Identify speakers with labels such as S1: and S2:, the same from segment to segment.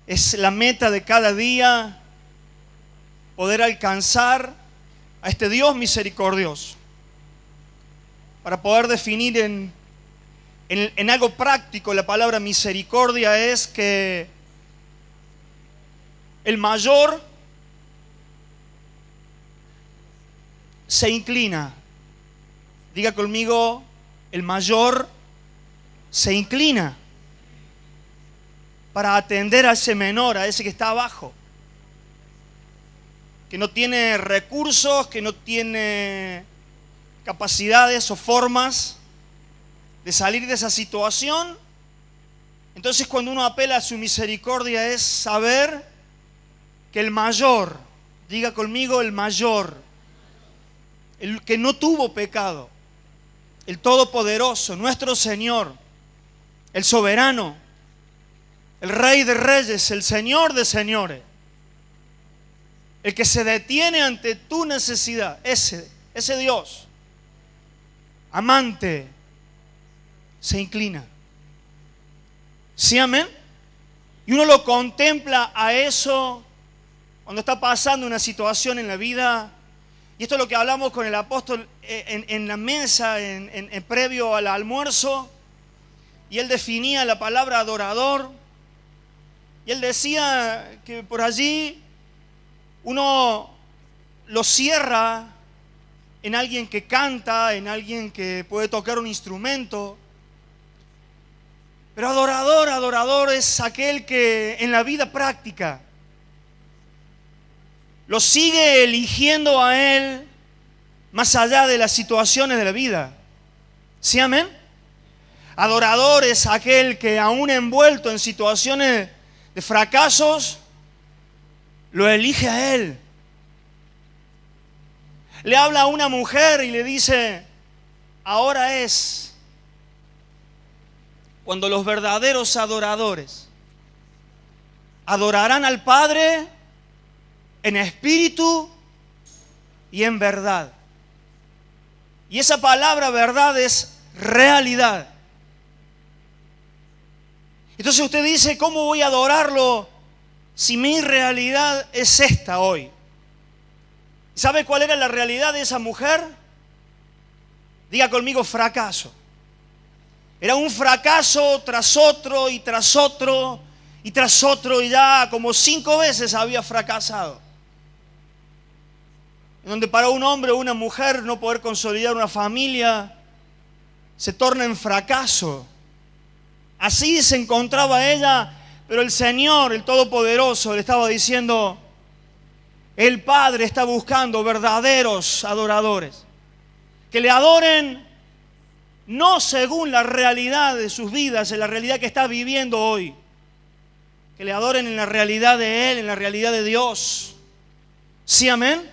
S1: Es la meta de cada día poder alcanzar a este Dios misericordioso. Para poder definir en algo práctico la palabra misericordia es que el mayor se inclina. Diga conmigo, el mayor se inclina para atender a ese menor, a ese que está abajo, que no tiene recursos, que no tiene capacidades o formas de salir de esa situación. Entonces, cuando uno apela a su misericordia, es saber que el mayor, diga conmigo, el mayor, el que no tuvo pecado, el Todopoderoso, nuestro Señor, el soberano, el Rey de Reyes, el Señor de Señores, el que se detiene ante tu necesidad, ese Dios, amante, se inclina. ¿Sí, amén? Y uno lo contempla a eso cuando está pasando una situación en la vida. Y esto es lo que hablamos con el apóstol en la mesa, en previo al almuerzo. Y él definía la palabra adorador. Y él decía que por allí uno lo cierra en alguien que canta, en alguien que puede tocar un instrumento. Pero adorador es aquel que en la vida práctica lo sigue eligiendo a Él más allá de las situaciones de la vida. ¿Sí, amén? Adorador es aquel que aún envuelto en situaciones de fracasos, lo elige a Él. Le habla a una mujer y le dice, ahora es cuando los verdaderos adoradores adorarán al Padre en espíritu y en verdad. Y esa palabra verdad es realidad. Entonces usted dice, ¿cómo voy a adorarlo si mi realidad es esta hoy? ¿Sabe cuál era la realidad de esa mujer? Diga conmigo, fracaso. Era un fracaso tras otro y tras otro y tras otro, y ya como 5 veces había fracasado. En donde para un hombre o una mujer no poder consolidar una familia se torna en fracaso. Así se encontraba ella, pero el Señor, el Todopoderoso, le estaba diciendo, el Padre está buscando verdaderos adoradores, que le adoren no según la realidad de sus vidas, en la realidad que está viviendo hoy, que le adoren en la realidad de Él, en la realidad de Dios. ¿Sí, amén?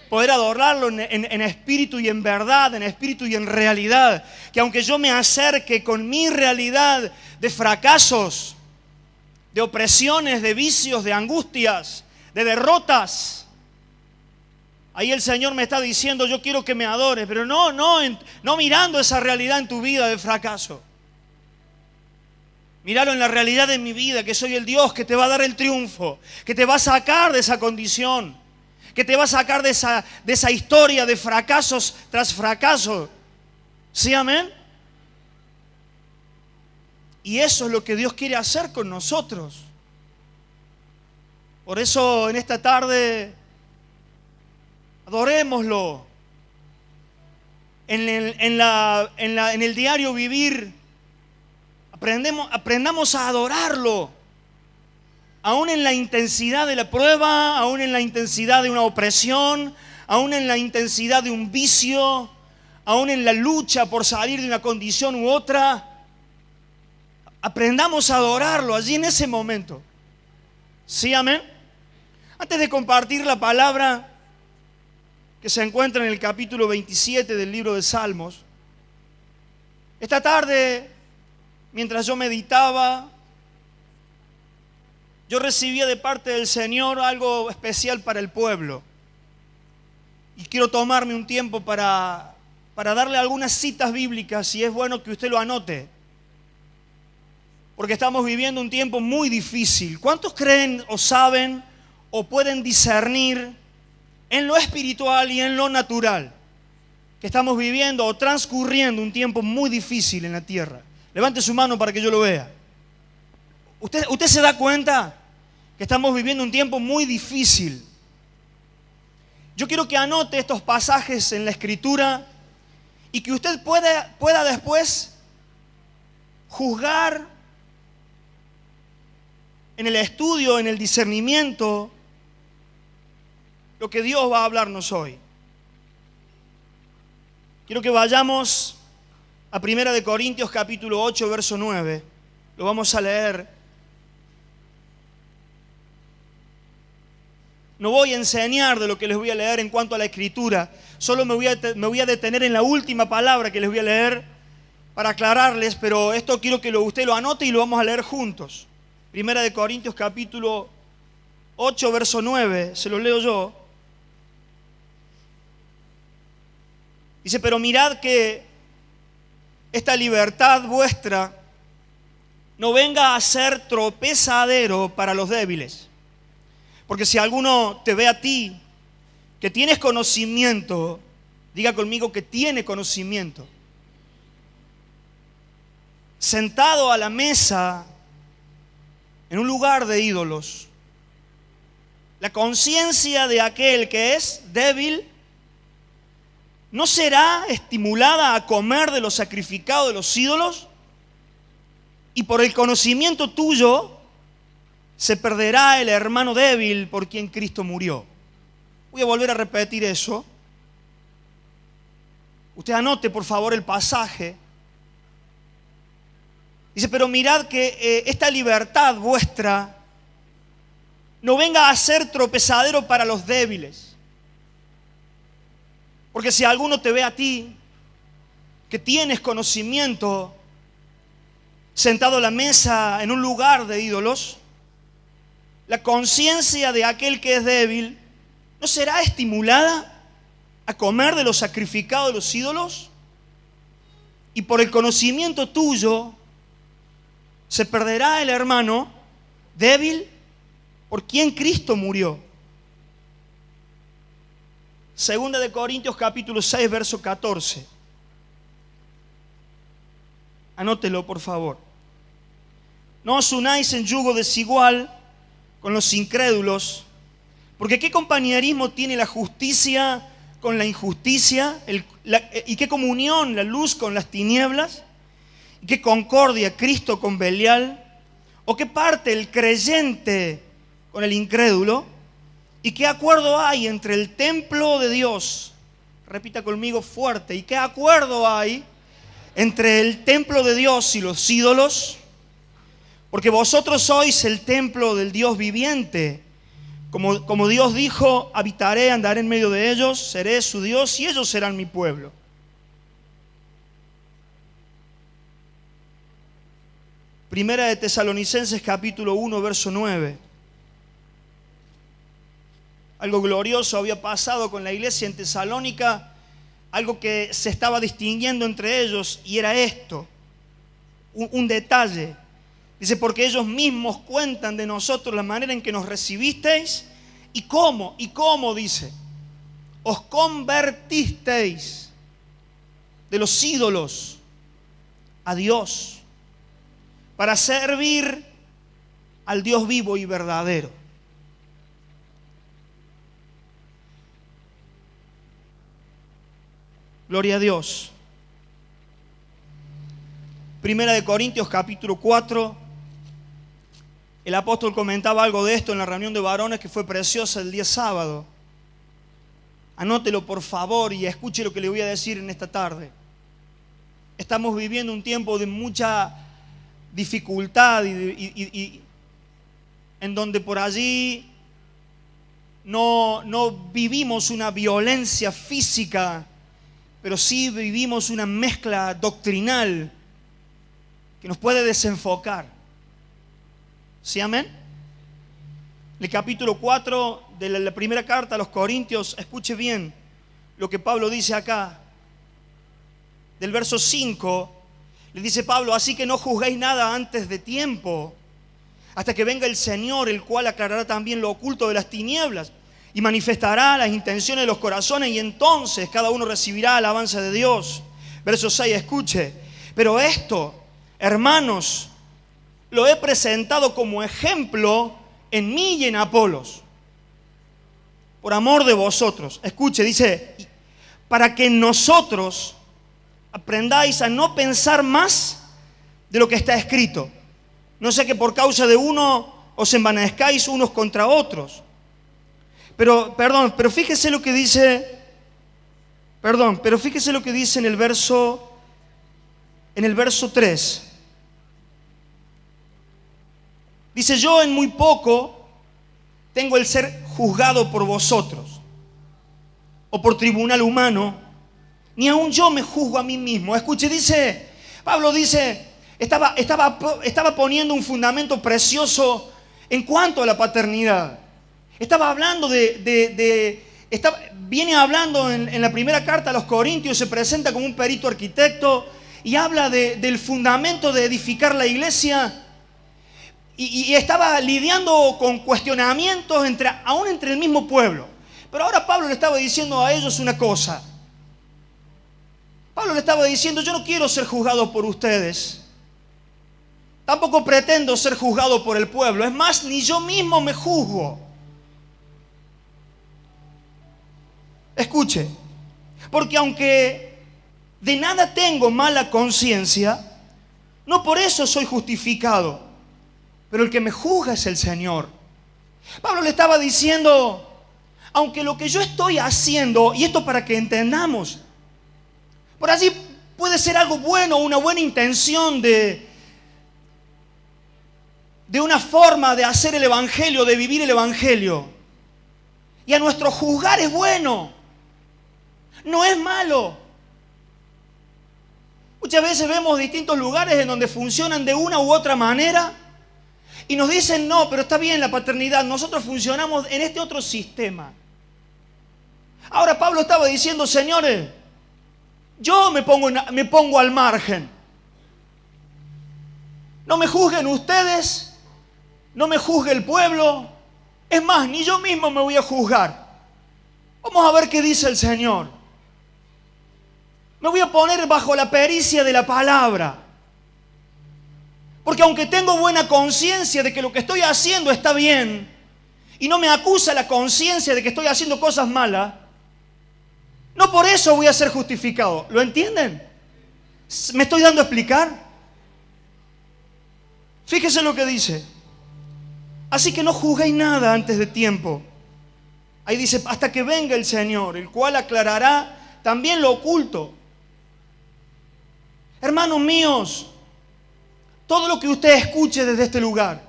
S1: Poder adorarlo en espíritu y en verdad, en espíritu y en realidad. Que aunque yo me acerque con mi realidad de fracasos, de opresiones, de vicios, de angustias, de derrotas, ahí el Señor me está diciendo, yo quiero que me adores, pero no mirando esa realidad en tu vida de fracaso. Míralo en la realidad de mi vida, que soy el Dios que te va a dar el triunfo, que te va a sacar de esa condición, que te va a sacar de esa historia de fracasos tras fracaso. ¿Sí, amén? Y eso es lo que Dios quiere hacer con nosotros. Por eso en esta tarde adorémoslo. En el diario vivir, aprendamos a adorarlo. Aún en la intensidad de la prueba, aún en la intensidad de una opresión, aún en la intensidad de un vicio, aún en la lucha por salir de una condición u otra, aprendamos a adorarlo allí en ese momento. ¿Sí, amén? Antes de compartir la palabra que se encuentra en el capítulo 27 del libro de Salmos, esta tarde, mientras yo meditaba, yo recibía de parte del Señor algo especial para el pueblo. Y quiero tomarme un tiempo para darle algunas citas bíblicas, y es bueno que usted lo anote. porque estamos viviendo un tiempo muy difícil. ¿Cuántos creen o saben o pueden discernir en lo espiritual y en lo natural que estamos viviendo o transcurriendo un tiempo muy difícil en la tierra? Levante su mano para que yo lo vea. ¿Usted se da cuenta que estamos viviendo un tiempo muy difícil? Yo quiero que anote estos pasajes en la Escritura y que usted pueda después juzgar en el estudio, en el discernimiento, lo que Dios va a hablarnos hoy. Quiero que vayamos a 1 Corintios capítulo 8, verso 9. Lo vamos a leer. No voy a enseñar de lo que les voy a leer en cuanto a la Escritura. Solo me voy a detener en la última palabra que les voy a leer para aclararles, pero esto quiero que usted lo anote y lo vamos a leer juntos. 1 Corintios capítulo 8, verso 9, se lo leo yo. Dice, pero mirad que esta libertad vuestra no venga a ser tropezadero para los débiles. Porque si alguno te ve a ti, que tienes conocimiento, diga conmigo que tiene conocimiento, sentado a la mesa en un lugar de ídolos, la conciencia de aquel que es débil ¿no será estimulada a comer de lo sacrificado de los ídolos? Y por el conocimiento tuyo se perderá el hermano débil por quien Cristo murió. Voy a volver a repetir eso. Usted anote por favor el pasaje. Dice, pero mirad que esta libertad vuestra no venga a ser tropezadero para los débiles. Porque si alguno te ve a ti, que tienes conocimiento, sentado a la mesa en un lugar de ídolos, la conciencia de aquel que es débil, ¿no será estimulada a comer de lo sacrificado de los ídolos? Y por el conocimiento tuyo, se perderá el hermano débil por quien Cristo murió. Segunda de Corintios capítulo 6, verso 14. Anótelo, por favor. No os unáis en yugo desigual con los incrédulos, porque ¿qué compañerismo tiene la justicia con la injusticia? ¿Y qué comunión la luz con las tinieblas? ¿Y qué concordia Cristo con Belial? ¿O qué parte el creyente con el incrédulo? ¿Y qué acuerdo hay entre el templo de Dios? Repita conmigo fuerte. ¿Y qué acuerdo hay entre el templo de Dios y los ídolos? Porque vosotros sois el templo del Dios viviente. Como Dios dijo, habitaré, andaré en medio de ellos, seré su Dios y ellos serán mi pueblo. Primera de Tesalonicenses capítulo 1, verso 9. Algo glorioso había pasado con la iglesia en Tesalónica, algo que se estaba distinguiendo entre ellos, y era esto, un detalle. Dice, porque ellos mismos cuentan de nosotros la manera en que nos recibisteis y cómo, dice, os convertisteis de los ídolos a Dios para servir al Dios vivo y verdadero. Gloria a Dios. Primera de Corintios capítulo 4. El apóstol comentaba algo de esto en la reunión de varones que fue preciosa el día sábado. Anótelo por favor y escuche lo que le voy a decir en esta tarde. Estamos viviendo un tiempo de mucha dificultad y en donde por allí no vivimos una violencia física, pero sí vivimos una mezcla doctrinal que nos puede desenfocar. ¿Sí, amén? El capítulo 4 de la primera carta a los Corintios, escuche bien lo que Pablo dice acá, del verso 5, Le dice Pablo, así que no juzguéis nada antes de tiempo, hasta que venga el Señor, el cual aclarará también lo oculto de las tinieblas y manifestará las intenciones de los corazones, y entonces cada uno recibirá alabanza de Dios. Verso 6, escuche. Pero esto, hermanos, lo he presentado como ejemplo en mí y en Apolos, por amor de vosotros. Escuche, dice, para que nosotros aprendáis a no pensar más de lo que está escrito. No sea que por causa de uno os envanezcáis unos contra otros. Pero fíjese lo que dice, en el verso 3. Dice, yo en muy poco tengo el ser juzgado por vosotros, o por tribunal humano, ni aun yo me juzgo a mí mismo. Escuche, Pablo dice, estaba poniendo un fundamento precioso en cuanto a la paternidad. Estaba hablando viene hablando en la primera carta a los Corintios, se presenta como un perito arquitecto y habla del fundamento de edificar la iglesia. Y estaba lidiando con cuestionamientos aún entre el mismo pueblo. Pero ahora Pablo le estaba diciendo a ellos una cosa. Pablo le estaba diciendo, yo no quiero ser juzgado por ustedes. Tampoco pretendo ser juzgado por el pueblo. Es más, ni yo mismo me juzgo. Escuche, porque aunque de nada tengo mala conciencia, no por eso soy justificado, pero el que me juzga es el Señor. Pablo le estaba diciendo, aunque lo que yo estoy haciendo, y esto para que entendamos, por allí puede ser algo bueno, una buena intención de una forma de hacer el evangelio, de vivir el evangelio. Y a nuestro juzgar es bueno. No es malo. Muchas veces vemos distintos lugares en donde funcionan de una u otra manera y nos dicen, no, pero está bien la paternidad, nosotros funcionamos en este otro sistema. Ahora Pablo estaba diciendo, señores, yo me pongo al margen. No me juzguen ustedes, no me juzgue el pueblo. Es más, ni yo mismo me voy a juzgar. Vamos a ver qué dice el Señor. Me voy a poner bajo la pericia de la palabra. Porque aunque tengo buena conciencia de que lo que estoy haciendo está bien, y no me acusa la conciencia de que estoy haciendo cosas malas, no por eso voy a ser justificado. ¿Lo entienden? ¿Me estoy dando a explicar? Fíjese lo que dice. Así que no juzguéis nada antes de tiempo. Ahí dice, hasta que venga el Señor, el cual aclarará también lo oculto. Hermanos míos, todo lo que usted escuche desde este lugar,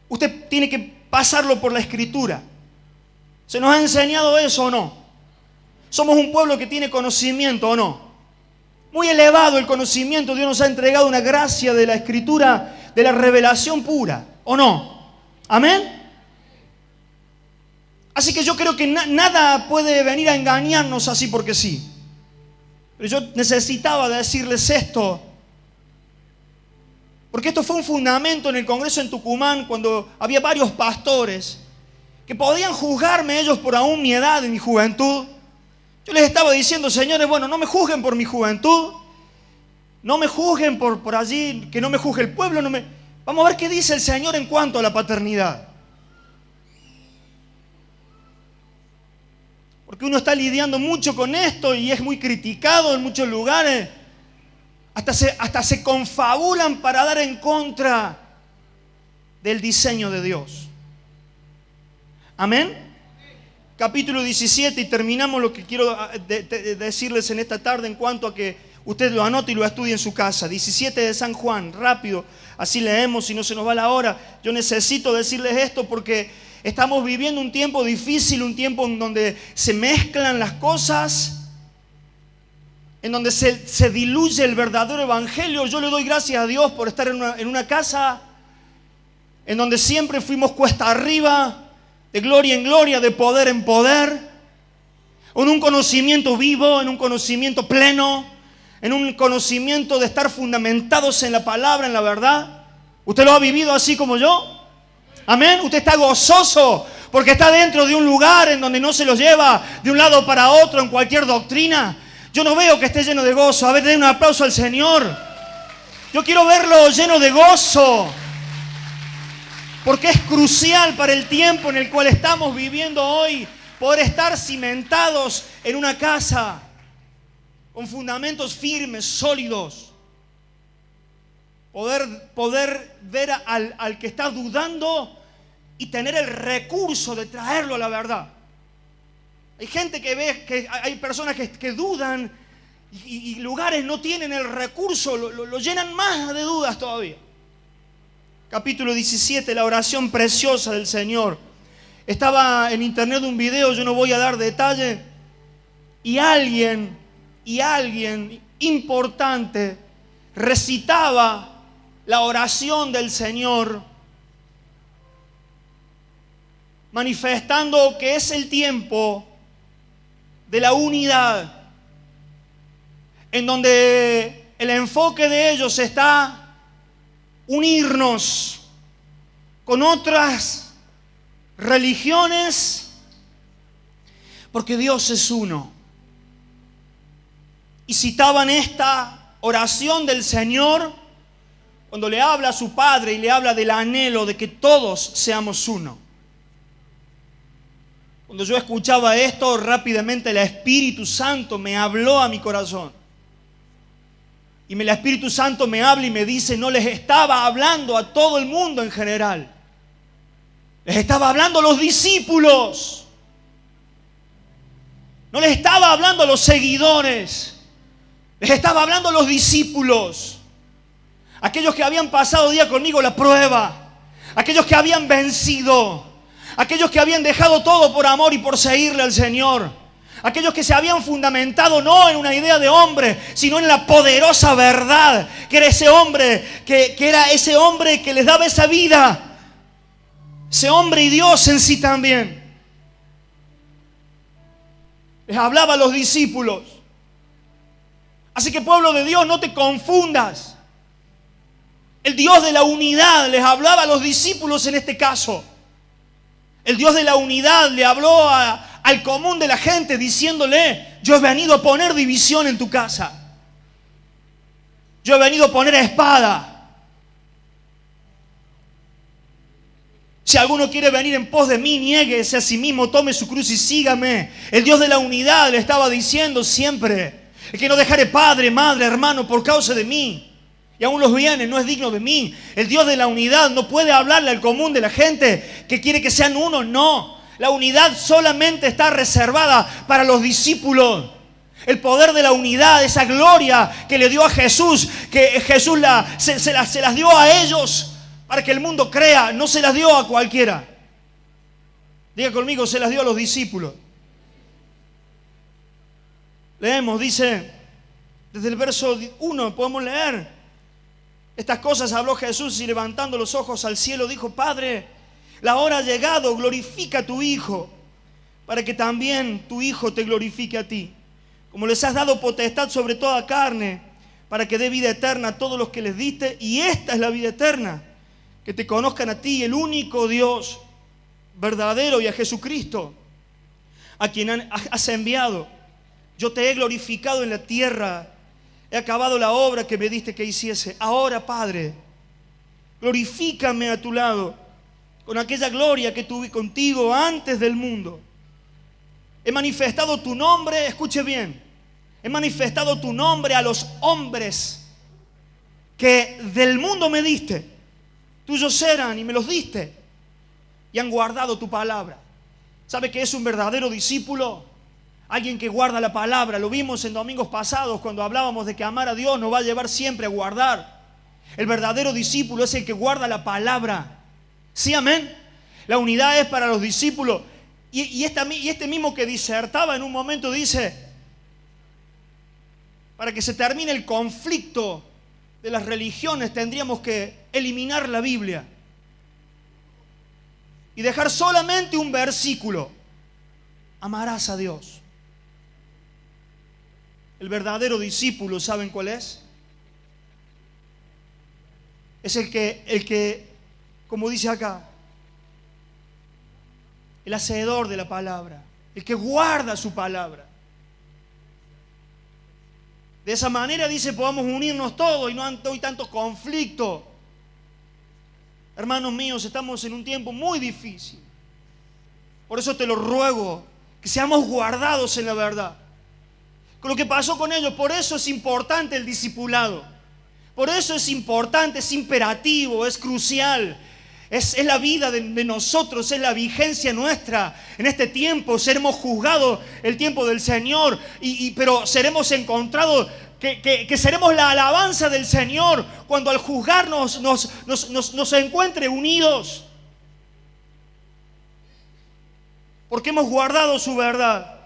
S1: usted tiene que pasarlo por la Escritura. ¿Se nos ha enseñado eso o no? ¿Somos un pueblo que tiene conocimiento o no? Muy elevado el conocimiento. Dios nos ha entregado una gracia de la Escritura, de la revelación pura, ¿o no? ¿Amén? Así que yo creo que nada puede venir a engañarnos así porque sí. Pero yo necesitaba decirles esto, porque esto fue un fundamento en el Congreso en Tucumán, cuando había varios pastores que podían juzgarme ellos por aún mi edad y mi juventud. Yo les estaba diciendo, señores, bueno, no me juzguen por mi juventud, no me juzguen por allí, que no me juzgue el pueblo. Vamos a ver qué dice el Señor en cuanto a la paternidad. Porque uno está lidiando mucho con esto y es muy criticado en muchos lugares. Hasta se confabulan para dar en contra del diseño de Dios. Amén. Capítulo 17, y terminamos lo que quiero decirles en esta tarde en cuanto a que usted lo anote y lo estudie en su casa. 17 de San Juan, rápido, así leemos y no se nos va la hora. Yo necesito decirles esto porque estamos viviendo un tiempo difícil, un tiempo en donde se mezclan las cosas, en donde se diluye el verdadero evangelio. Yo le doy gracias a Dios por estar en una casa en donde siempre fuimos cuesta arriba, de gloria en gloria, de poder en poder, en un conocimiento vivo, en un conocimiento pleno, en un conocimiento de estar fundamentados en la palabra, en la verdad? ¿Usted lo ha vivido así como yo? Amén. Usted está gozoso porque está dentro de un lugar en donde no se los lleva de un lado para otro en cualquier doctrina. Yo no veo que esté lleno de gozo. A ver, den un aplauso al Señor. Yo quiero verlo lleno de gozo, porque es crucial para el tiempo en el cual estamos viviendo hoy poder estar cimentados en una casa con fundamentos firmes, sólidos. Poder ver al que está dudando y tener el recurso de traerlo a la verdad. Hay gente que ve, que hay personas que dudan y lugares no tienen el recurso, lo llenan más de dudas todavía. Capítulo 17, la oración preciosa del Señor. Estaba en internet un video, yo no voy a dar detalle, y alguien importante recitaba la oración del Señor, manifestando que es el tiempo de la unidad, en donde el enfoque de ellos está unirnos con otras religiones, porque Dios es uno. Y citaban esta oración del Señor cuando le habla a su Padre y le habla del anhelo de que todos seamos uno. Cuando yo escuchaba esto, rápidamente el Espíritu Santo me habló a mi corazón. Y el Espíritu Santo me habla y me dice, no les estaba hablando a todo el mundo en general. Les estaba hablando a los discípulos. No les estaba hablando a los seguidores. Les estaba hablando a los discípulos. Aquellos que habían pasado día conmigo la prueba. Aquellos que habían vencido. Aquellos que habían dejado todo por amor y por seguirle al Señor. Aquellos que se habían fundamentado no en una idea de hombre, sino en la poderosa verdad, que era ese hombre, que era ese hombre que les daba esa vida. Ese hombre y Dios en sí también. Les hablaba a los discípulos. Así que, pueblo de Dios, no te confundas. El Dios de la unidad les hablaba a los discípulos en este caso. El Dios de la unidad le habló al común de la gente diciéndole, yo he venido a poner división en tu casa. Yo he venido a poner espada. Si alguno quiere venir en pos de mí, niéguese a sí mismo, tome su cruz y sígame. El Dios de la unidad le estaba diciendo siempre, el que no dejare padre, madre, hermano por causa de mí, y aún los bienes, no es digno de mí. El Dios de la unidad no puede hablarle al común de la gente que quiere que sean uno, no. La unidad solamente está reservada para los discípulos. El poder de la unidad, esa gloria que le dio a Jesús, que Jesús se las dio a ellos para que el mundo crea, no se las dio a cualquiera. Diga conmigo, se las dio a los discípulos. Leemos, dice, desde el verso 1 podemos leer. Estas cosas habló Jesús y levantando los ojos al cielo dijo, Padre, la hora ha llegado, glorifica a tu Hijo, para que también tu Hijo te glorifique a ti. Como les has dado potestad sobre toda carne, para que dé vida eterna a todos los que les diste, y esta es la vida eterna, que te conozcan a ti, el único Dios verdadero, y a Jesucristo, a quien has enviado. Yo te he glorificado en la tierra, he acabado la obra que me diste que hiciese. Ahora, Padre, glorifícame a tu lado con aquella gloria que tuve contigo antes del mundo. He manifestado tu nombre, escuche bien, he manifestado tu nombre a los hombres que del mundo me diste. Tuyos eran y me los diste y han guardado tu palabra. ¿Sabe qué es un verdadero discípulo? Alguien que guarda la palabra. Lo vimos en domingos pasados cuando hablábamos de que amar a Dios nos va a llevar siempre a guardar. El verdadero discípulo es el que guarda la palabra. ¿Sí, amén? La unidad es para los discípulos. Y este mismo que disertaba en un momento dice, para que se termine el conflicto de las religiones tendríamos que eliminar la Biblia y dejar solamente un versículo. Amarás a Dios. El verdadero discípulo, ¿saben cuál es? Es el que, como dice acá, el hacedor de la palabra, el que guarda su palabra. De esa manera, dice, podamos unirnos todos y no hay tanto conflicto. Hermanos míos, estamos en un tiempo muy difícil. Por eso te lo ruego, que seamos guardados en la verdad. Con lo que pasó con ellos, por eso es importante el discipulado. Por eso es importante, es imperativo, es crucial. Es la vida de nosotros, es la vigencia nuestra en este tiempo. Seremos juzgados el tiempo del Señor, pero seremos encontrados, que seremos la alabanza del Señor cuando al juzgarnos nos encuentre unidos. Porque hemos guardado su verdad.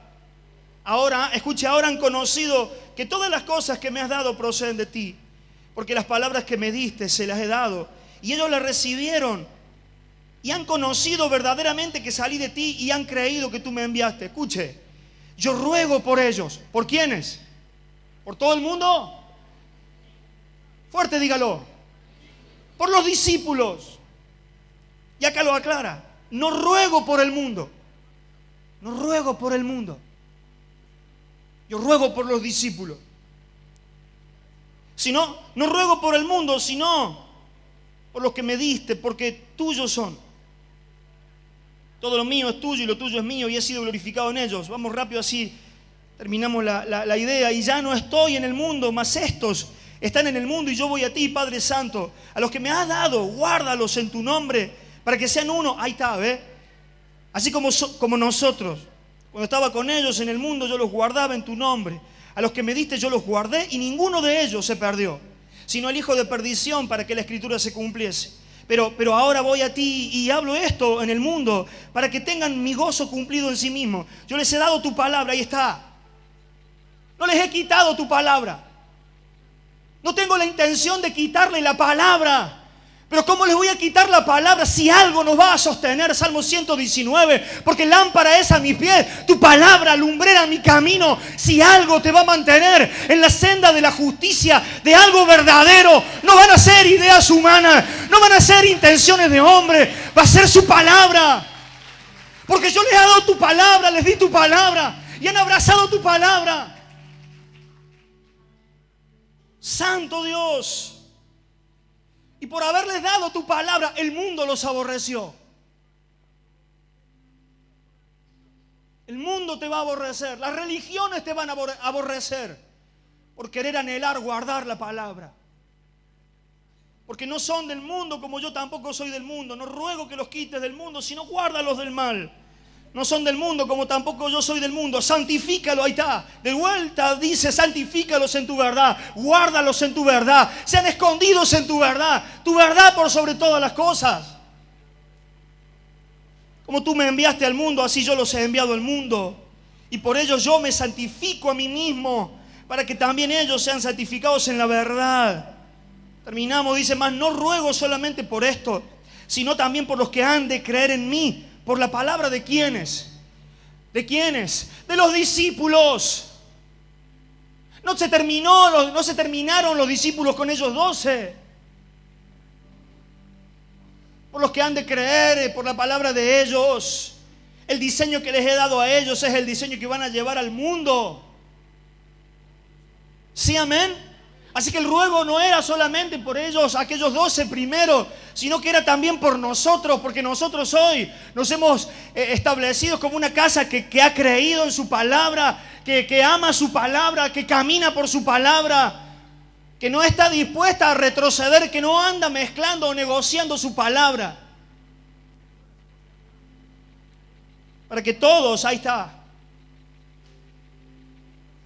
S1: Ahora, escuche, ahora han conocido que todas las cosas que me has dado proceden de ti. Porque las palabras que me diste se las he dado. Y ellos las recibieron. Y han conocido verdaderamente que salí de ti y han creído que tú me enviaste. Escuche, yo ruego por ellos. ¿Por quiénes? ¿Por todo el mundo? Fuerte, dígalo. Por los discípulos. Y acá lo aclara. No ruego por el mundo. No ruego por el mundo. Yo ruego por los discípulos. No ruego por el mundo, sino por los que me diste, porque tuyos son. Todo lo mío es tuyo y lo tuyo es mío y he sido glorificado en ellos. Vamos rápido así, terminamos la idea. Y ya no estoy en el mundo, mas estos están en el mundo y yo voy a ti, Padre Santo. A los que me has dado, guárdalos en tu nombre, para que sean uno. Ahí está, ¿ve? Así como nosotros. Cuando estaba con ellos en el mundo, yo los guardaba en tu nombre. A los que me diste yo los guardé y ninguno de ellos se perdió, sino el hijo de perdición, para que la escritura se cumpliese. Pero ahora voy a ti y hablo esto en el mundo para que tengan mi gozo cumplido en sí mismo. Yo les he dado tu palabra, ahí está. No les he quitado tu palabra. No tengo la intención de quitarle la palabra. Pero ¿cómo les voy a quitar la palabra si algo nos va a sostener? Salmo 119, porque lámpara es a mis pies, tu palabra lumbrera mi camino. Si algo te va a mantener en la senda de la justicia, de algo verdadero, no van a ser ideas humanas, no van a ser intenciones de hombre, va a ser su palabra. Porque yo les he dado tu palabra, les di tu palabra y han abrazado tu palabra. Santo Dios. Y por haberles dado tu palabra, el mundo los aborreció. El mundo te va a aborrecer. Las religiones te van a aborrecer por querer anhelar guardar la palabra. Porque no son del mundo como yo tampoco soy del mundo. No ruego que los quites del mundo, sino guárdalos del mal. No son del mundo como tampoco yo soy del mundo. Santifícalo, ahí está. De vuelta dice, santifícalos en tu verdad. Guárdalos en tu verdad. Sean escondidos en tu verdad. Tu verdad por sobre todas las cosas. Como tú me enviaste al mundo, así yo los he enviado al mundo. Y por ello yo me santifico a mí mismo, para que también ellos sean santificados en la verdad. Terminamos, dice, mas no ruego solamente por esto, sino también por los que han de creer en mí. ¿Por la palabra de quiénes? ¿De quiénes? De los discípulos. No se terminaron los discípulos con ellos 12. Por los que han de creer, por la palabra de ellos. El diseño que les he dado a ellos es el diseño que van a llevar al mundo. ¿Sí, amén? Así que el ruego no era solamente por ellos, aquellos 12 primero, sino que era también por nosotros, porque nosotros hoy nos hemos establecido como una casa que ha creído en su palabra, que ama su palabra, que camina por su palabra, que no está dispuesta a retroceder, que no anda mezclando o negociando su palabra. Para que todos, ahí está.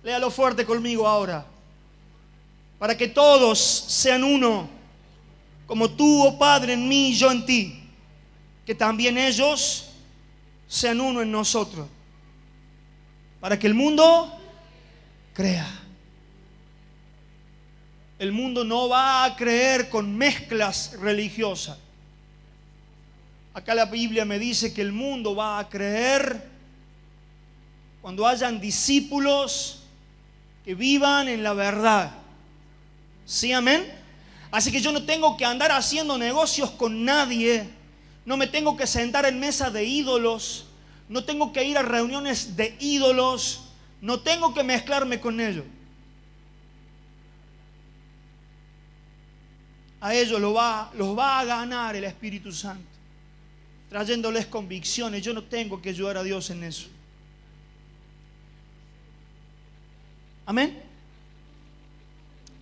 S1: Léalo fuerte conmigo ahora. Para que todos sean uno, como tú, oh Padre, en mí y yo en ti, que también ellos sean uno en nosotros, para que el mundo crea. El mundo no va a creer con mezclas religiosas. Acá la Biblia me dice que el mundo va a creer cuando hayan discípulos que vivan en la verdad. ¿Sí, amén? Así que yo no tengo que andar haciendo negocios con nadie. No me tengo que sentar en mesa de ídolos. No tengo que ir a reuniones de ídolos. No tengo que mezclarme con ellos. A ellos los va a ganar el Espíritu Santo, trayéndoles convicciones. Yo no tengo que ayudar a Dios en eso. Amén.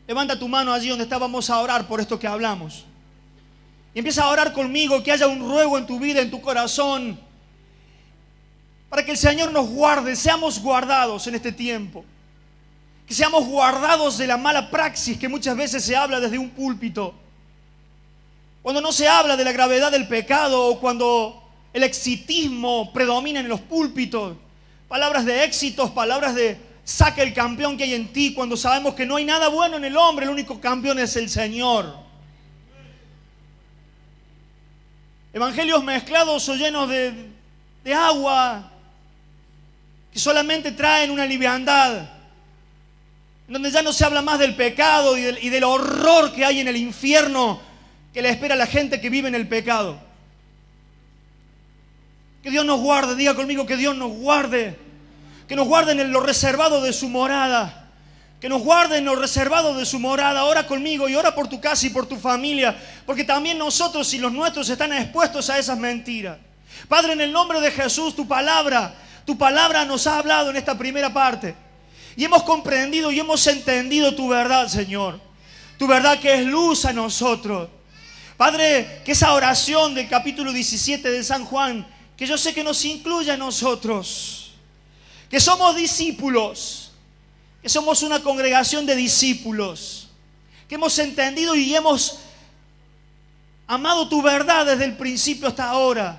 S1: Levanta tu mano allí donde estábamos a orar por esto que hablamos. Y empieza a orar conmigo, que haya un ruego en tu vida, en tu corazón, para que el Señor nos guarde, seamos guardados en este tiempo. Que seamos guardados de la mala praxis que muchas veces se habla desde un púlpito. Cuando no se habla de la gravedad del pecado o cuando el exitismo predomina en los púlpitos. Palabras de éxitos, palabras de saca el campeón que hay en ti, cuando sabemos que no hay nada bueno en el hombre, el único campeón es el Señor. Evangelios mezclados o llenos de agua que solamente traen una liviandad, donde ya no se habla más del pecado y del horror que hay en el infierno que le espera a la gente que vive en el pecado. Que Dios nos guarde, diga conmigo, que Dios nos guarde. Que nos guarde en lo reservado de su morada. Que nos guarde en lo reservado de su morada. Ora conmigo y ora por tu casa y por tu familia, porque también nosotros y los nuestros están expuestos a esas mentiras. Padre, en el nombre de Jesús, tu palabra nos ha hablado en esta primera parte. Y hemos comprendido y hemos entendido tu verdad, Señor. Tu verdad que es luz a nosotros. Padre, que esa oración del capítulo 17 de San Juan, que yo sé que nos incluye a nosotros, que somos discípulos, que somos una congregación de discípulos, que hemos entendido y hemos amado tu verdad desde el principio hasta ahora.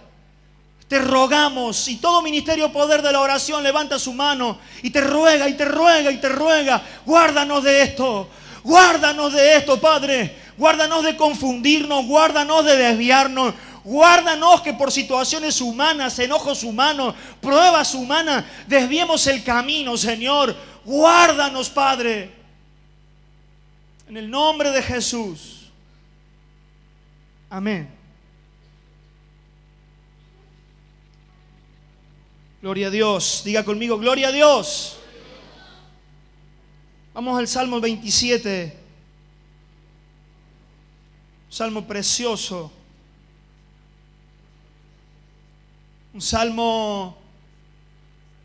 S1: Te rogamos, y todo ministerio poder de la oración levanta su mano y te ruega, y te ruega, y te ruega, guárdanos de esto, Padre. Guárdanos de confundirnos, guárdanos de desviarnos, guárdanos que por situaciones humanas, enojos humanos, pruebas humanas, desviemos el camino, Señor. Guárdanos, Padre. En el nombre de Jesús. Amén. Gloria a Dios. Diga conmigo, gloria a Dios. Vamos al Salmo 27. Salmo precioso. Un salmo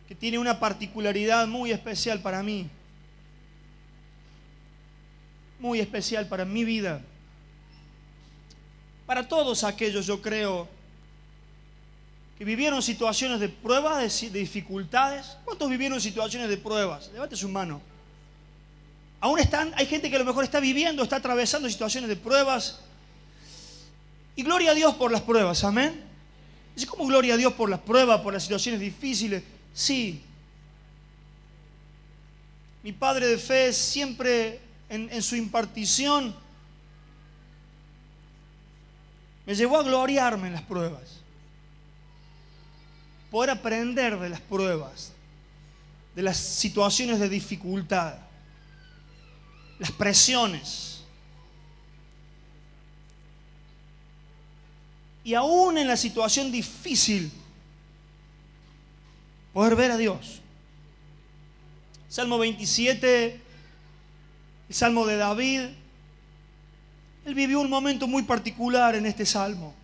S1: que tiene una particularidad muy especial para mí. Muy especial para mi vida. Para todos aquellos, yo creo, que vivieron situaciones de pruebas, de dificultades. ¿Cuántos vivieron situaciones de pruebas? Levante su mano. Hay gente que a lo mejor está viviendo, está atravesando situaciones de pruebas. Y gloria a Dios por las pruebas, amén. ¿Es como gloria a Dios por las pruebas, por las situaciones difíciles? Sí. Mi padre de fe siempre en su impartición me llevó a gloriarme en las pruebas. Poder aprender de las pruebas, de las situaciones de dificultad, las presiones. Y aún en la situación difícil, poder ver a Dios. Salmo 27, el Salmo de David. Él vivió un momento muy particular en este Salmo.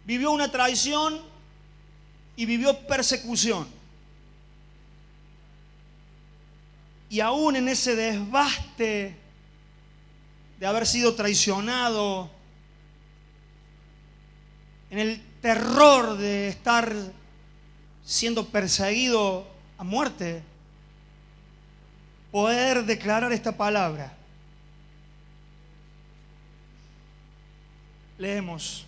S1: Vivió una traición y vivió persecución. Y aún en ese desbaste de haber sido traicionado, en el terror de estar siendo perseguido a muerte, poder declarar esta palabra. Leemos.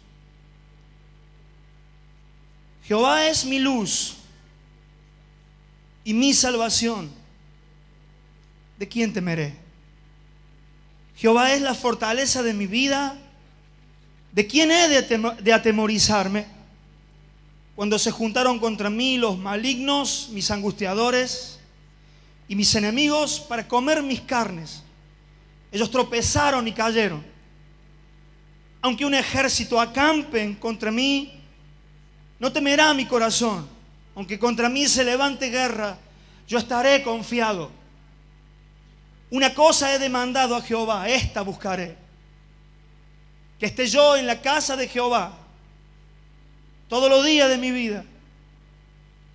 S1: Jehová es mi luz y mi salvación. ¿De quién temeré? Jehová es la fortaleza de mi vida. ¿De quién he de atemorizarme? Cuando se juntaron contra mí los malignos, mis angustiadores, y mis enemigos para comer mis carnes. Ellos tropezaron y cayeron. Aunque un ejército acampe contra mí, no temerá mi corazón. Aunque contra mí se levante guerra, yo estaré confiado. Una cosa he demandado a Jehová, esta buscaré: que esté yo en la casa de Jehová todos los días de mi vida,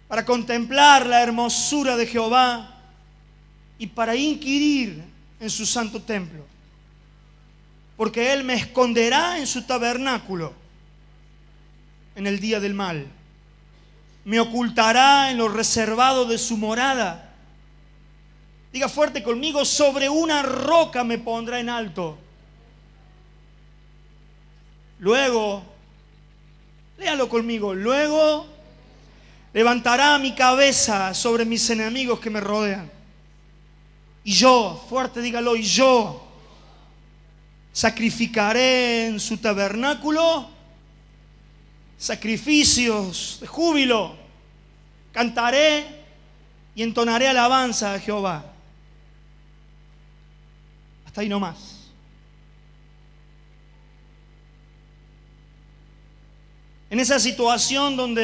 S1: para contemplar la hermosura de Jehová y para inquirir en su santo templo. Porque Él me esconderá en su tabernáculo en el día del mal. Me ocultará en lo reservado de su morada. Diga fuerte conmigo: sobre una roca me pondrá en alto. Luego, léalo conmigo, luego levantará mi cabeza sobre mis enemigos que me rodean. Y yo, fuerte dígalo, y yo sacrificaré en su tabernáculo sacrificios de júbilo. Cantaré y entonaré alabanza a Jehová. Hasta ahí nomás. En esa situación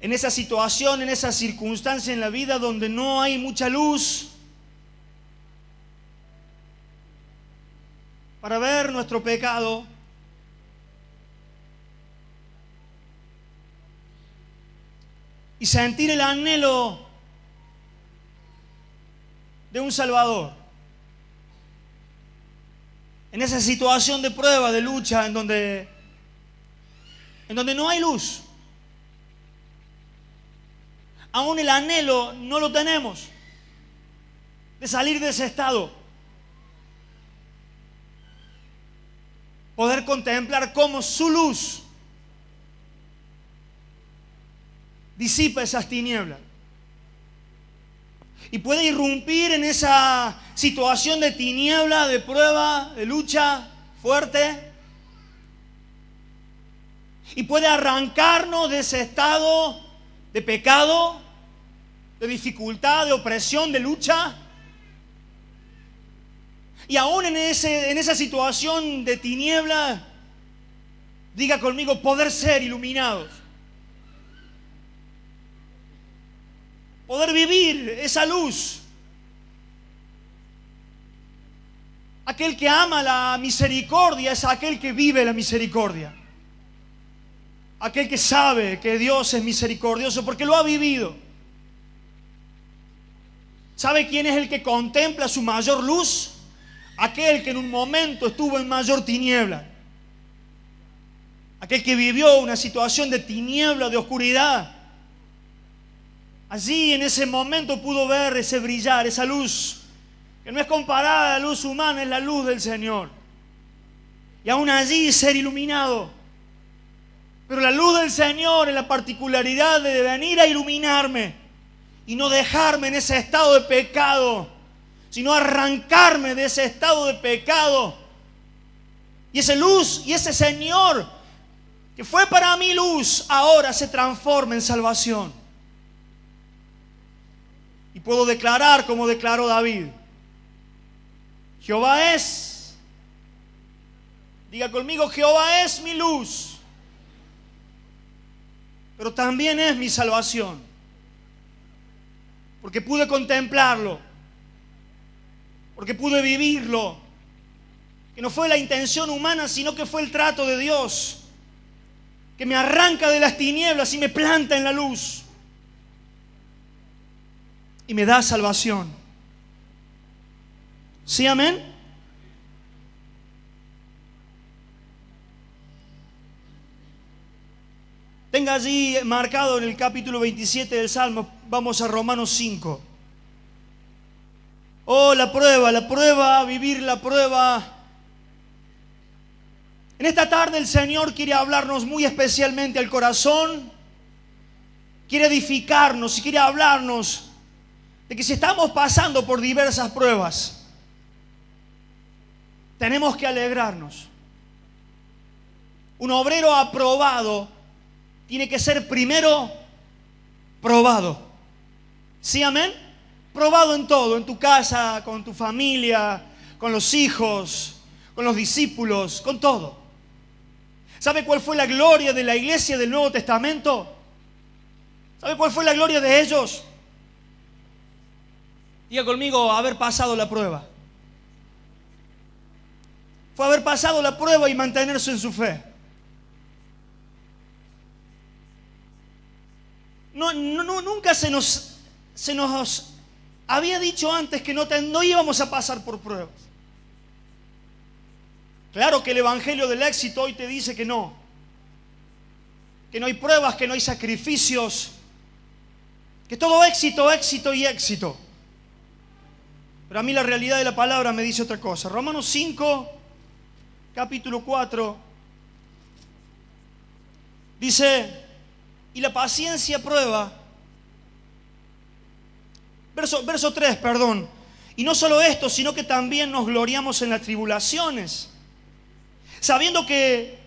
S1: en esa circunstancia en la vida donde no hay mucha luz para ver nuestro pecado, y sentir el anhelo de un Salvador. En esa situación de prueba, de lucha, en donde no hay luz, aún el anhelo no lo tenemos de salir de ese estado. Poder contemplar cómo su luz disipa esas tinieblas y puede irrumpir en esa situación de tiniebla, de prueba, de lucha fuerte, y puede arrancarnos de ese estado de pecado, de dificultad, de opresión, de lucha. Y aún en esa situación de tiniebla, diga conmigo: poder ser iluminados. Poder vivir esa luz. Aquel que ama la misericordia es aquel que vive la misericordia. Aquel que sabe que Dios es misericordioso porque lo ha vivido. ¿Sabe quién es el que contempla su mayor luz? Aquel que en un momento estuvo en mayor tiniebla. Aquel que vivió una situación de tiniebla, de oscuridad. Allí en ese momento pudo ver ese brillar, esa luz, que no es comparada a la luz humana, es la luz del Señor. Y aún allí ser iluminado. Pero la luz del Señor es la particularidad de venir a iluminarme y no dejarme en ese estado de pecado, sino arrancarme de ese estado de pecado. Y esa luz y ese Señor que fue para mí luz, ahora se transforma en salvación. Y puedo declarar como declaró David: Jehová es, diga conmigo, Jehová es mi luz, pero también es mi salvación, porque pude contemplarlo, porque pude vivirlo, que no fue la intención humana, sino que fue el trato de Dios, que me arranca de las tinieblas y me planta en la luz, y me da salvación. ¿Sí, amén? Tenga allí marcado en el capítulo 27 del Salmo. Vamos a Romanos 5. Oh, la prueba, vivir la prueba. En esta tarde el Señor quiere hablarnos muy especialmente al corazón. Quiere edificarnos y quiere hablarnos de que si estamos pasando por diversas pruebas, tenemos que alegrarnos. Un obrero aprobado tiene que ser primero probado. ¿Sí, amén? Probado en todo, en tu casa, con tu familia, con los hijos, con los discípulos, con todo. ¿Sabe cuál fue la gloria de la iglesia del Nuevo Testamento? ¿Sabe cuál fue la gloria de ellos? Diga conmigo, haber pasado la prueba. Fue haber pasado la prueba y mantenerse en su fe. Nunca se nos había dicho antes que no íbamos a pasar por pruebas. Claro que el evangelio del éxito hoy te dice que no hay pruebas, que no hay sacrificios, que todo éxito, éxito y éxito. Pero a mí la realidad de la palabra me dice otra cosa. Romanos 5, capítulo 4, dice, y la paciencia prueba. Verso 3, perdón. Y no solo esto, sino que también nos gloriamos en las tribulaciones, sabiendo que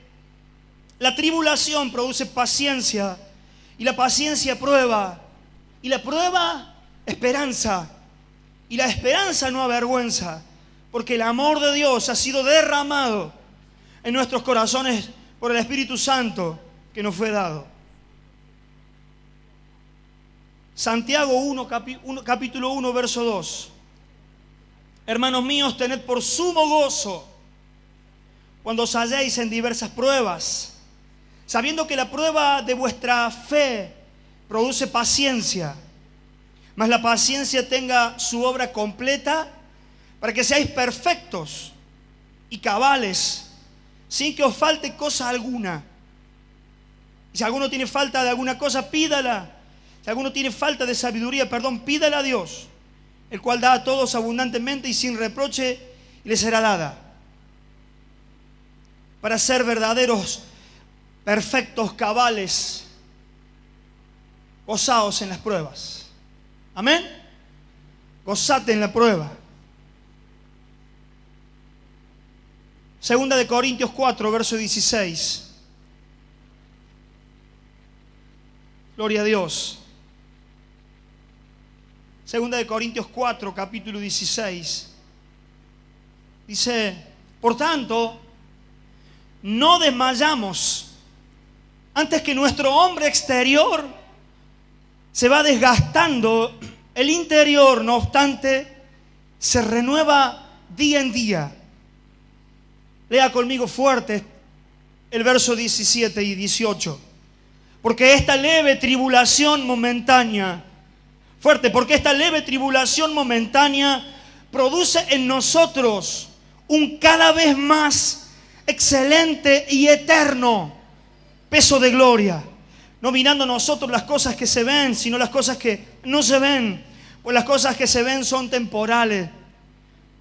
S1: la tribulación produce paciencia, y la paciencia prueba, y la prueba esperanza, y la esperanza no avergüenza, porque el amor de Dios ha sido derramado en nuestros corazones por el Espíritu Santo que nos fue dado. Santiago 1, capítulo 1, verso 2. Hermanos míos, tened por sumo gozo cuando os halléis en diversas pruebas, sabiendo que la prueba de vuestra fe produce paciencia, mas la paciencia tenga su obra completa, para que seáis perfectos y cabales, sin que os falte cosa alguna. Y si alguno tiene falta de alguna cosa, pídala. Si alguno tiene falta de sabiduría, pídala a Dios, el cual da a todos abundantemente y sin reproche, y le será dada. Para ser verdaderos, perfectos, cabales, gozaos en las pruebas. Amén. Gozate en la prueba. Segunda de Corintios 4, verso 16. Gloria a Dios. Segunda de Corintios 4, capítulo 16. Dice, por tanto, no desmayamos antes que nuestro hombre exterior se va desgastando, el interior, no obstante, se renueva día en día. Lea conmigo fuerte el verso 17 y 18. Porque esta leve tribulación momentánea, fuerte, porque esta leve tribulación momentánea produce en nosotros un cada vez más excelente y eterno peso de gloria. No mirando nosotros las cosas que se ven, sino las cosas que no se ven. Pues las cosas que se ven son temporales,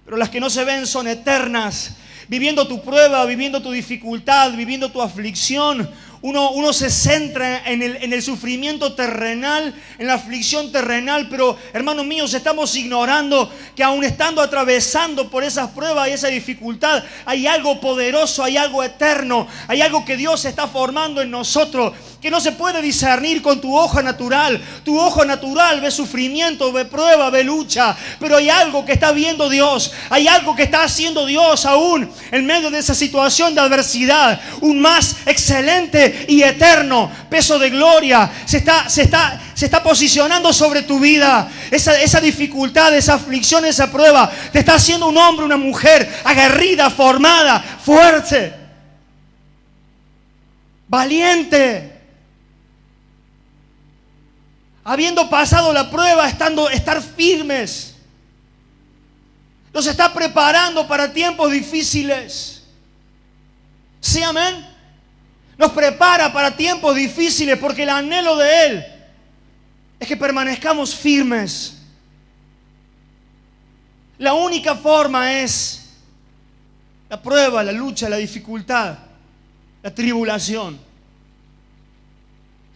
S1: pero las que no se ven son eternas. Viviendo tu prueba, viviendo tu dificultad, viviendo tu aflicción, uno se centra en el sufrimiento terrenal, en la aflicción terrenal, pero hermanos míos, estamos ignorando que aun estando atravesando por esas pruebas y esa dificultad, hay algo poderoso, hay algo eterno, hay algo que Dios está formando en nosotros, que no se puede discernir con tu ojo natural. Tu ojo natural ve sufrimiento, ve prueba, ve lucha, pero hay algo que está viendo Dios, hay algo que está haciendo Dios aún en medio de esa situación de adversidad, un más excelente y eterno peso de gloria se está posicionando sobre tu vida. Esa dificultad, esa aflicción, esa prueba te está haciendo un hombre, una mujer aguerrida, formada, fuerte, valiente. Habiendo pasado la prueba, estar firmes. Nos está preparando para tiempos difíciles. ¿Sí, amén? Nos prepara para tiempos difíciles porque el anhelo de Él es que permanezcamos firmes. La única forma es la prueba, la lucha, la dificultad, la tribulación.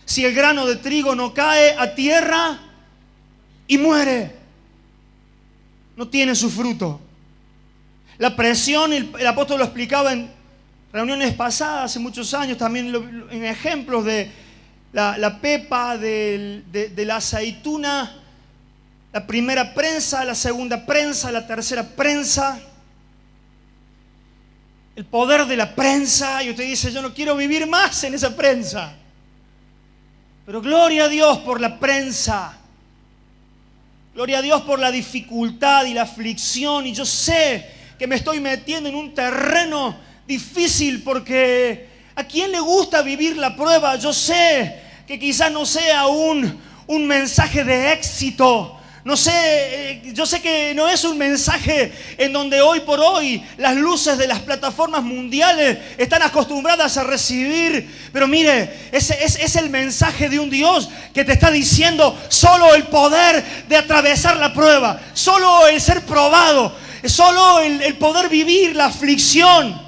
S1: Si el grano de trigo no cae a tierra y muere, no tiene su fruto. La presión, el apóstol lo explicaba en reuniones pasadas, hace muchos años, también en ejemplos de la pepa de la aceituna, la primera prensa, la segunda prensa, la tercera prensa. El poder de la prensa, y usted dice, yo no quiero vivir más en esa prensa. Pero gloria a Dios por la prensa. Gloria a Dios por la dificultad y la aflicción. Y yo sé que me estoy metiendo en un terreno difícil porque ¿a quién le gusta vivir la prueba? Yo sé que quizás no sea un mensaje de éxito. No sé, yo sé que no es un mensaje en donde hoy por hoy las luces de las plataformas mundiales están acostumbradas a recibir. Pero mire, es el mensaje de un Dios que te está diciendo solo el poder de atravesar la prueba, solo el ser probado, solo el poder vivir la aflicción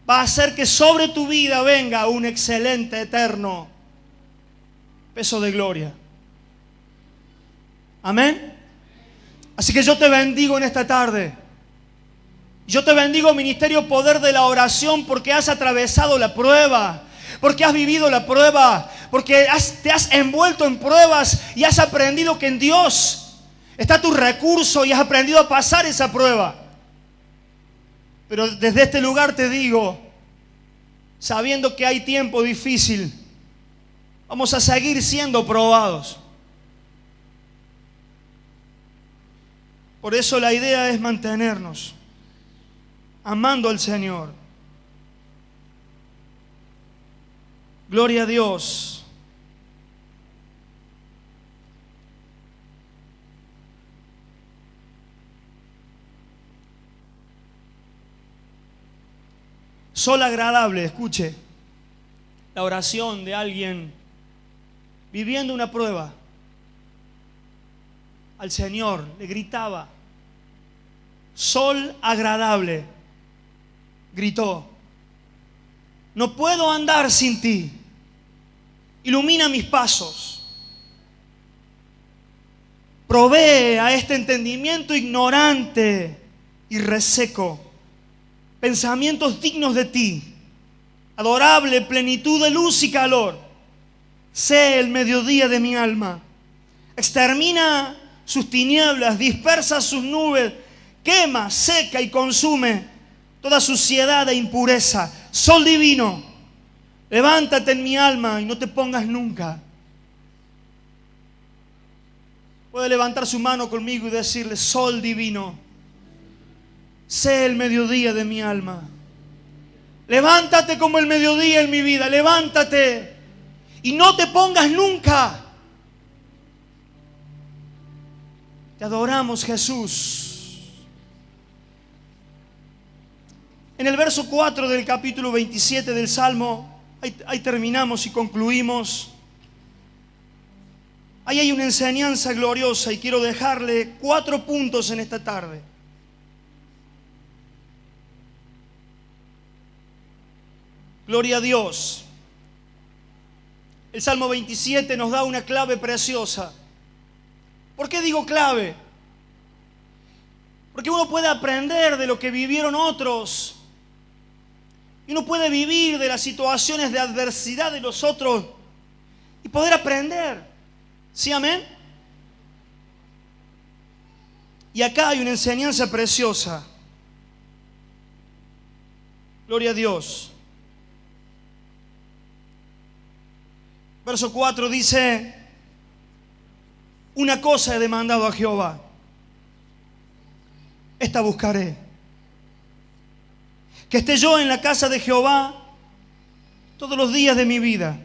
S1: va a hacer que sobre tu vida venga un excelente, eterno peso de gloria. Amén. Así que yo te bendigo en esta tarde. Yo te bendigo, Ministerio Poder de la Oración, porque has atravesado la prueba, porque has vivido la prueba, porque te has envuelto en pruebas y has aprendido que en Dios está tu recurso y has aprendido a pasar esa prueba. Pero desde este lugar te digo, sabiendo que hay tiempo difícil, vamos a seguir siendo probados. Por eso la idea es mantenernos amando al Señor. Gloria a Dios. Sol agradable, escuche, la oración de alguien viviendo una prueba. Al Señor le gritaba, sol agradable, gritó, no puedo andar sin ti, ilumina mis pasos, provee a este entendimiento ignorante y reseco pensamientos dignos de ti, adorable plenitud de luz y calor, sé el mediodía de mi alma, extermina sus tinieblas, dispersa sus nubes, quema, seca y consume toda suciedad e impureza. Sol divino, levántate en mi alma y no te pongas nunca. Puede levantar su mano conmigo y decirle, sol divino, sé el mediodía de mi alma. Levántate como el mediodía en mi vida, levántate y no te pongas nunca. Te adoramos, Jesús. En el verso 4 del capítulo 27 del Salmo, ahí terminamos y concluimos. Ahí hay una enseñanza gloriosa y quiero dejarle 4 puntos en esta tarde. Gloria a Dios. El Salmo 27 nos da una clave preciosa. ¿Por qué digo clave? Porque uno puede aprender de lo que vivieron otros. Y uno puede vivir de las situaciones de adversidad de los otros y poder aprender. ¿Sí, amén? Y acá hay una enseñanza preciosa. Gloria a Dios. Verso 4 dice, una cosa he demandado a Jehová, esta buscaré, que esté yo en la casa de Jehová todos los días de mi vida,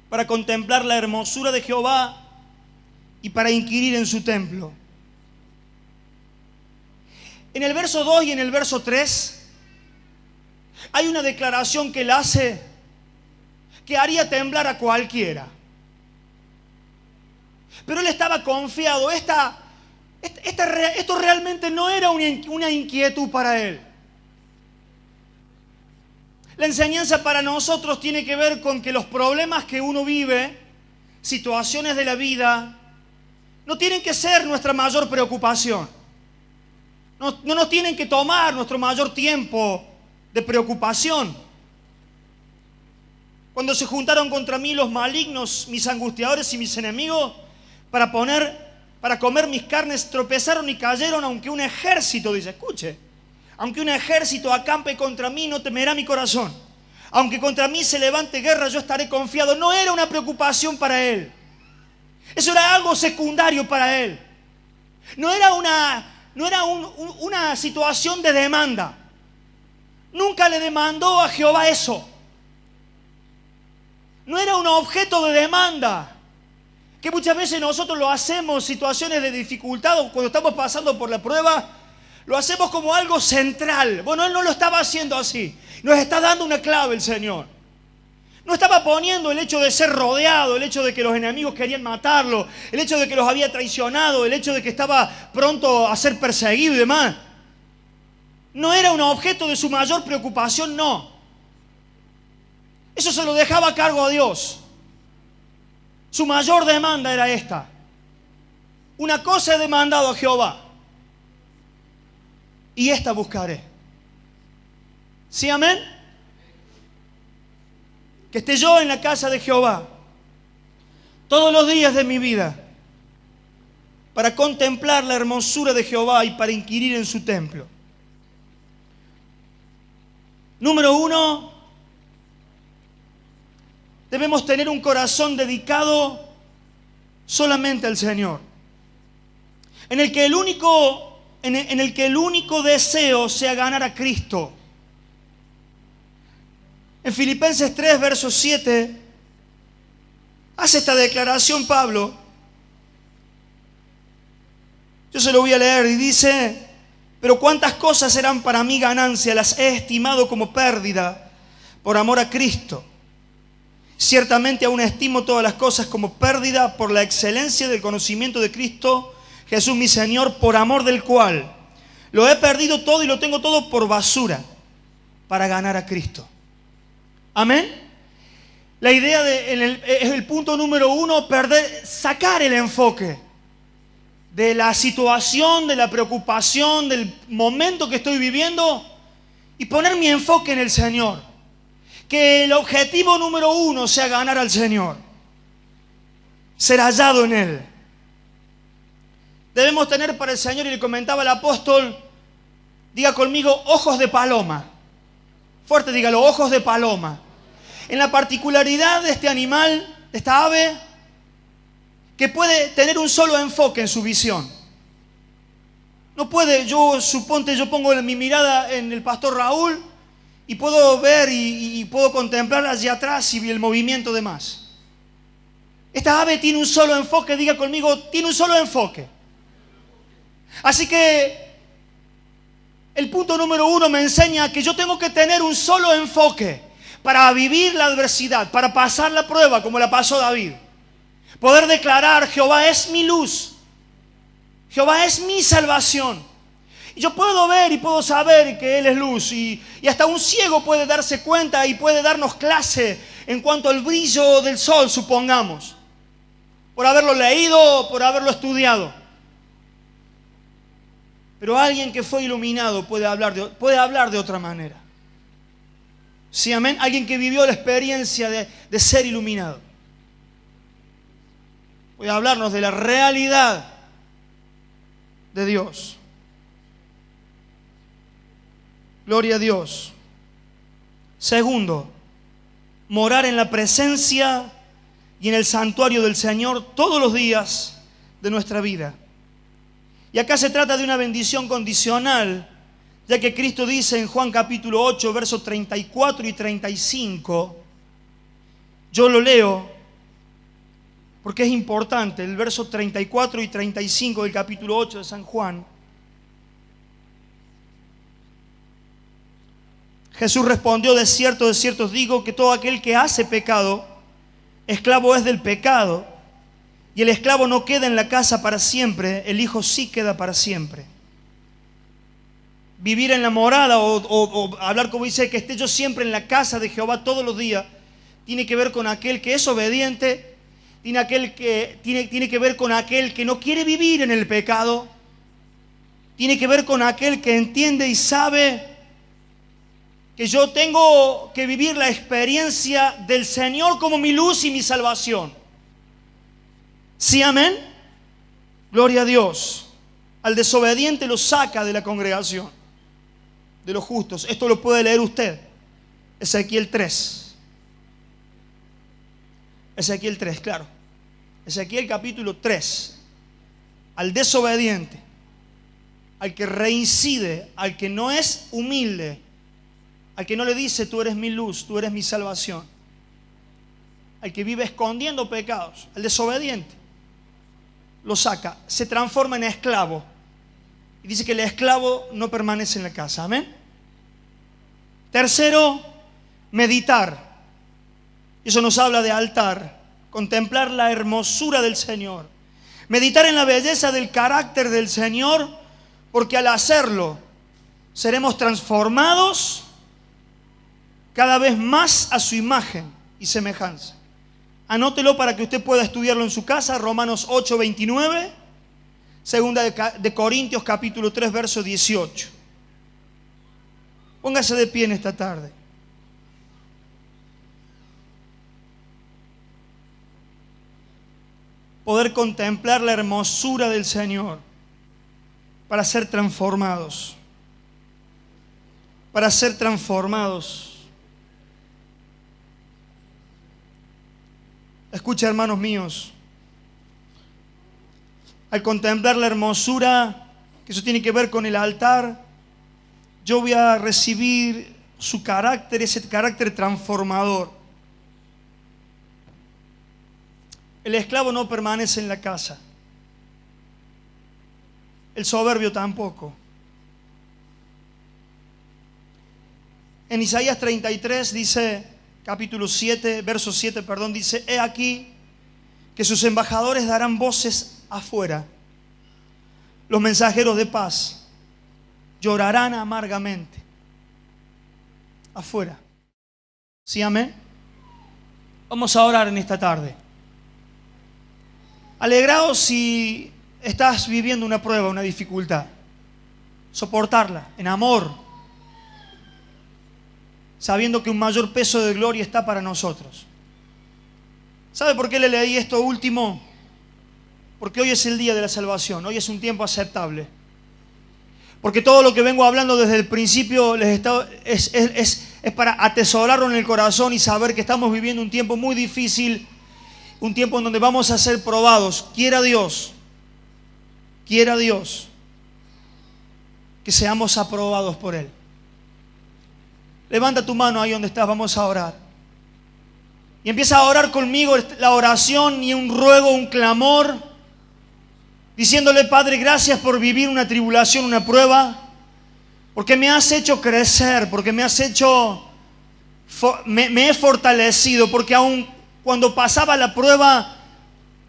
S1: para contemplar la hermosura de Jehová y para inquirir en su templo. En el verso 2 y en el verso 3 hay una declaración que él hace que haría temblar a cualquiera. Pero él estaba confiado. Esto realmente no era una inquietud para él. La enseñanza para nosotros tiene que ver con que los problemas que uno vive, situaciones de la vida, no tienen que ser nuestra mayor preocupación. No nos tienen que tomar nuestro mayor tiempo de preocupación. Cuando se juntaron contra mí los malignos, mis angustiadores y mis enemigos, para comer mis carnes, tropezaron y cayeron, aunque un ejército, dice, escuche, aunque un ejército acampe contra mí, no temerá mi corazón. Aunque contra mí se levante guerra, yo estaré confiado. No era una preocupación para él. Eso era algo secundario para él. No era una situación de demanda. Nunca le demandó a Jehová eso. No era un objeto de demanda. Que muchas veces nosotros lo hacemos, situaciones de dificultad, o cuando estamos pasando por la prueba, lo hacemos como algo central. Bueno, él no lo estaba haciendo así. Nos está dando una clave el Señor. No estaba poniendo el hecho de ser rodeado, el hecho de que los enemigos querían matarlo, el hecho de que los había traicionado, el hecho de que estaba pronto a ser perseguido y demás. No era un objeto de su mayor preocupación, no. Eso se lo dejaba a cargo a Dios. Su mayor demanda era esta. Una cosa he demandado a Jehová, y esta buscaré. ¿Sí, amén? Que esté yo en la casa de Jehová todos los días de mi vida, para contemplar la hermosura de Jehová y para inquirir en su templo. Número 1, debemos tener un corazón dedicado solamente al Señor, en el que el único deseo sea ganar a Cristo. En Filipenses 3, verso 7, hace esta declaración Pablo. Yo se lo voy a leer y dice: pero cuántas cosas eran para mí ganancia, las he estimado como pérdida por amor a Cristo. Ciertamente aún estimo todas las cosas como pérdida por la excelencia del conocimiento de Cristo Jesús mi Señor, por amor del cual lo he perdido todo y lo tengo todo por basura para ganar a Cristo. Amén. La idea es el punto número 1, sacar el enfoque de la situación, de la preocupación, del momento que estoy viviendo, y poner mi enfoque en el Señor. Que el objetivo número 1 sea ganar al Señor, ser hallado en Él. Debemos tener para el Señor, y le comentaba el apóstol, diga conmigo, ojos de paloma. Fuerte, dígalo, ojos de paloma. En la particularidad de este animal, de esta ave, que puede tener un solo enfoque en su visión. No puede, yo pongo mi mirada en el pastor Raúl y puedo ver y puedo contemplar allá atrás y el movimiento de más. Esta ave tiene un solo enfoque, diga conmigo, tiene un solo enfoque. Así que el punto número 1 me enseña que yo tengo que tener un solo enfoque para vivir la adversidad, para pasar la prueba como la pasó David. Poder declarar: Jehová es mi luz, Jehová es mi salvación. Y yo puedo ver y puedo saber que Él es luz, y hasta un ciego puede darse cuenta y puede darnos clase en cuanto al brillo del sol, supongamos, por haberlo leído, por haberlo estudiado. Pero alguien que fue iluminado puede hablar de otra manera. ¿Sí, amén? Alguien que vivió la experiencia de ser iluminado puede hablarnos de la realidad de Dios. Gloria a Dios. Segundo, morar en la presencia y en el santuario del Señor todos los días de nuestra vida. Y acá se trata de una bendición condicional, ya que Cristo dice en Juan capítulo 8, versos 34 y 35, yo lo leo porque es importante, el verso 34 y 35 del capítulo 8 de San Juan. Jesús respondió: de cierto os digo que todo aquel que hace pecado, esclavo es del pecado. Y el esclavo no queda en la casa para siempre, el hijo sí queda para siempre. Vivir en la morada o hablar como dice, que esté yo siempre en la casa de Jehová todos los días, tiene que ver con aquel que es obediente, tiene que ver con aquel que no quiere vivir en el pecado, tiene que ver con aquel que entiende y sabe que yo tengo que vivir la experiencia del Señor como mi luz y mi salvación. ¿Sí, amén? Gloria a Dios. Al desobediente lo saca de la congregación de los justos. Esto lo puede leer usted. Ezequiel 3. Ezequiel 3, claro. Ezequiel capítulo 3. Al desobediente, al que reincide, al que no es humilde, al que no le dice tú eres mi luz, tú eres mi salvación, al que vive escondiendo pecados, al desobediente, lo saca, se transforma en esclavo. Y dice que el esclavo no permanece en la casa. Amén. Tercero, meditar. Eso nos habla de altar, contemplar la hermosura del Señor, meditar en la belleza del carácter del Señor, porque al hacerlo seremos transformados cada vez más a su imagen y semejanza. Anótelo para que usted pueda estudiarlo en su casa. Romanos 8:29, segunda de Corintios capítulo 3 verso 18. Póngase de pie en esta tarde. Poder contemplar la hermosura del Señor para ser transformados. Para ser transformados. Escucha, hermanos míos, al contemplar la hermosura, que eso tiene que ver con el altar, yo voy a recibir su carácter, ese carácter transformador. El esclavo no permanece en la casa. El soberbio tampoco. En Isaías 33 dice, capítulo 7, verso 7, dice: he aquí que sus embajadores darán voces afuera. Los mensajeros de paz llorarán amargamente. Afuera. ¿Sí, amén? Vamos a orar en esta tarde. Alegraos si estás viviendo una prueba, una dificultad. Soportarla en amor, sabiendo que un mayor peso de gloria está para nosotros. ¿Sabe por qué le leí esto último? Porque hoy es el día de la salvación, hoy es un tiempo aceptable. Porque todo lo que vengo hablando desde el principio es para atesorarlo en el corazón y saber que estamos viviendo un tiempo muy difícil, un tiempo en donde vamos a ser probados. Quiera Dios que seamos aprobados por Él. Levanta tu mano ahí donde estás, vamos a orar. Y empieza a orar conmigo la oración y un ruego, un clamor, diciéndole: Padre, gracias por vivir una tribulación, una prueba, porque me has hecho crecer, porque me he fortalecido, porque aun cuando pasaba la prueba,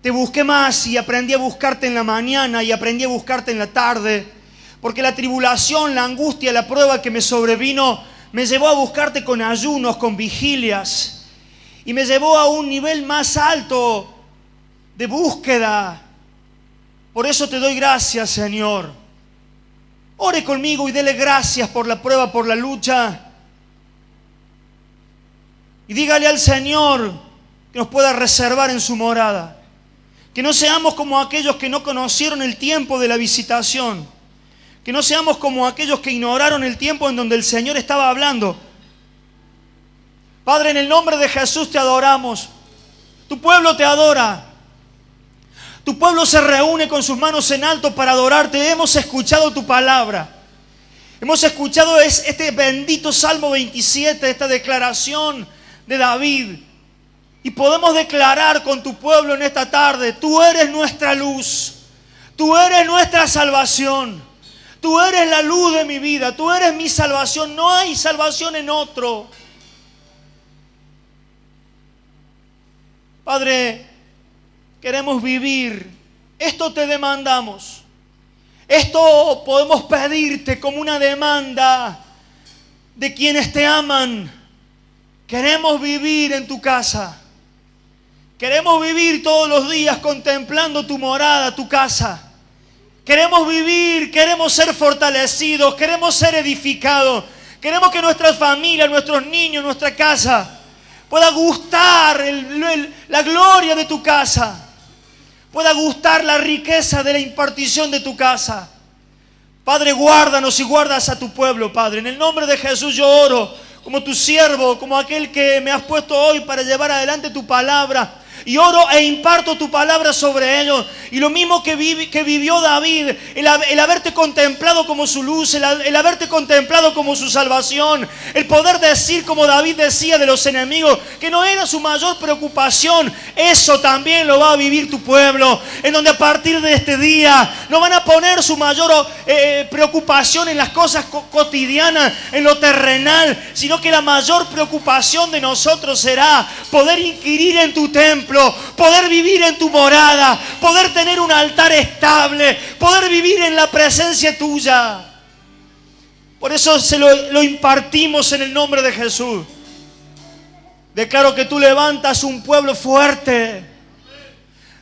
S1: te busqué más y aprendí a buscarte en la mañana y aprendí a buscarte en la tarde, porque la tribulación, la angustia, la prueba que me sobrevino, me llevó a buscarte con ayunos, con vigilias, y me llevó a un nivel más alto de búsqueda. Por eso te doy gracias, Señor. Ore conmigo y dele gracias por la prueba, por la lucha. Y dígale al Señor que nos pueda reservar en su morada. Que no seamos como aquellos que no conocieron el tiempo de la visitación. Que no seamos como aquellos que ignoraron el tiempo en donde el Señor estaba hablando. Padre, en el nombre de Jesús te adoramos. Tu pueblo te adora. Tu pueblo se reúne con sus manos en alto para adorarte. Hemos escuchado tu palabra. Hemos escuchado este bendito Salmo 27, esta declaración de David. Y podemos declarar con tu pueblo en esta tarde: tú eres nuestra luz. Tú eres nuestra salvación. Tú eres la luz de mi vida. Tú eres mi salvación. No hay salvación en otro. Padre, queremos vivir. Esto te demandamos. Esto podemos pedirte como una demanda de quienes te aman. Queremos vivir en tu casa. Queremos vivir todos los días contemplando tu morada, tu casa. Queremos vivir, queremos ser fortalecidos, queremos ser edificados, Queremos que nuestra familia, nuestros niños, nuestra casa pueda gustar la gloria de tu casa, pueda gustar la riqueza de la impartición de tu casa. Padre, guárdanos y guardas a tu pueblo, Padre. En el nombre de Jesús yo oro como tu siervo, como aquel que me has puesto hoy para llevar adelante tu palabra. Y oro e imparto tu palabra sobre ellos. Y lo mismo que vivió David, el haberte contemplado como su luz, el haberte contemplado como su salvación, el poder decir como David decía de los enemigos, que no era su mayor preocupación. Eso también lo va a vivir tu pueblo, en donde a partir de este día no van a poner su mayor preocupación en las cosas cotidianas, en lo terrenal, sino que la mayor preocupación de nosotros será poder inquirir en tu templo, poder vivir en tu morada, poder tener un altar estable, poder vivir en la presencia tuya. Por eso lo impartimos en el nombre de Jesús. Declaro que tú levantas un pueblo fuerte.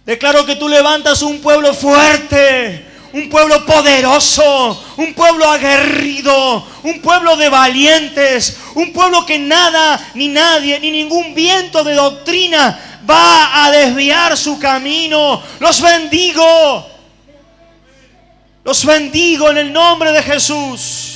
S1: Declaro que tú levantas un pueblo fuerte, un pueblo poderoso, un pueblo aguerrido, un pueblo de valientes, un pueblo que nada, ni nadie, ni ningún viento de doctrina va a desviar su camino. Los bendigo en el nombre de Jesús.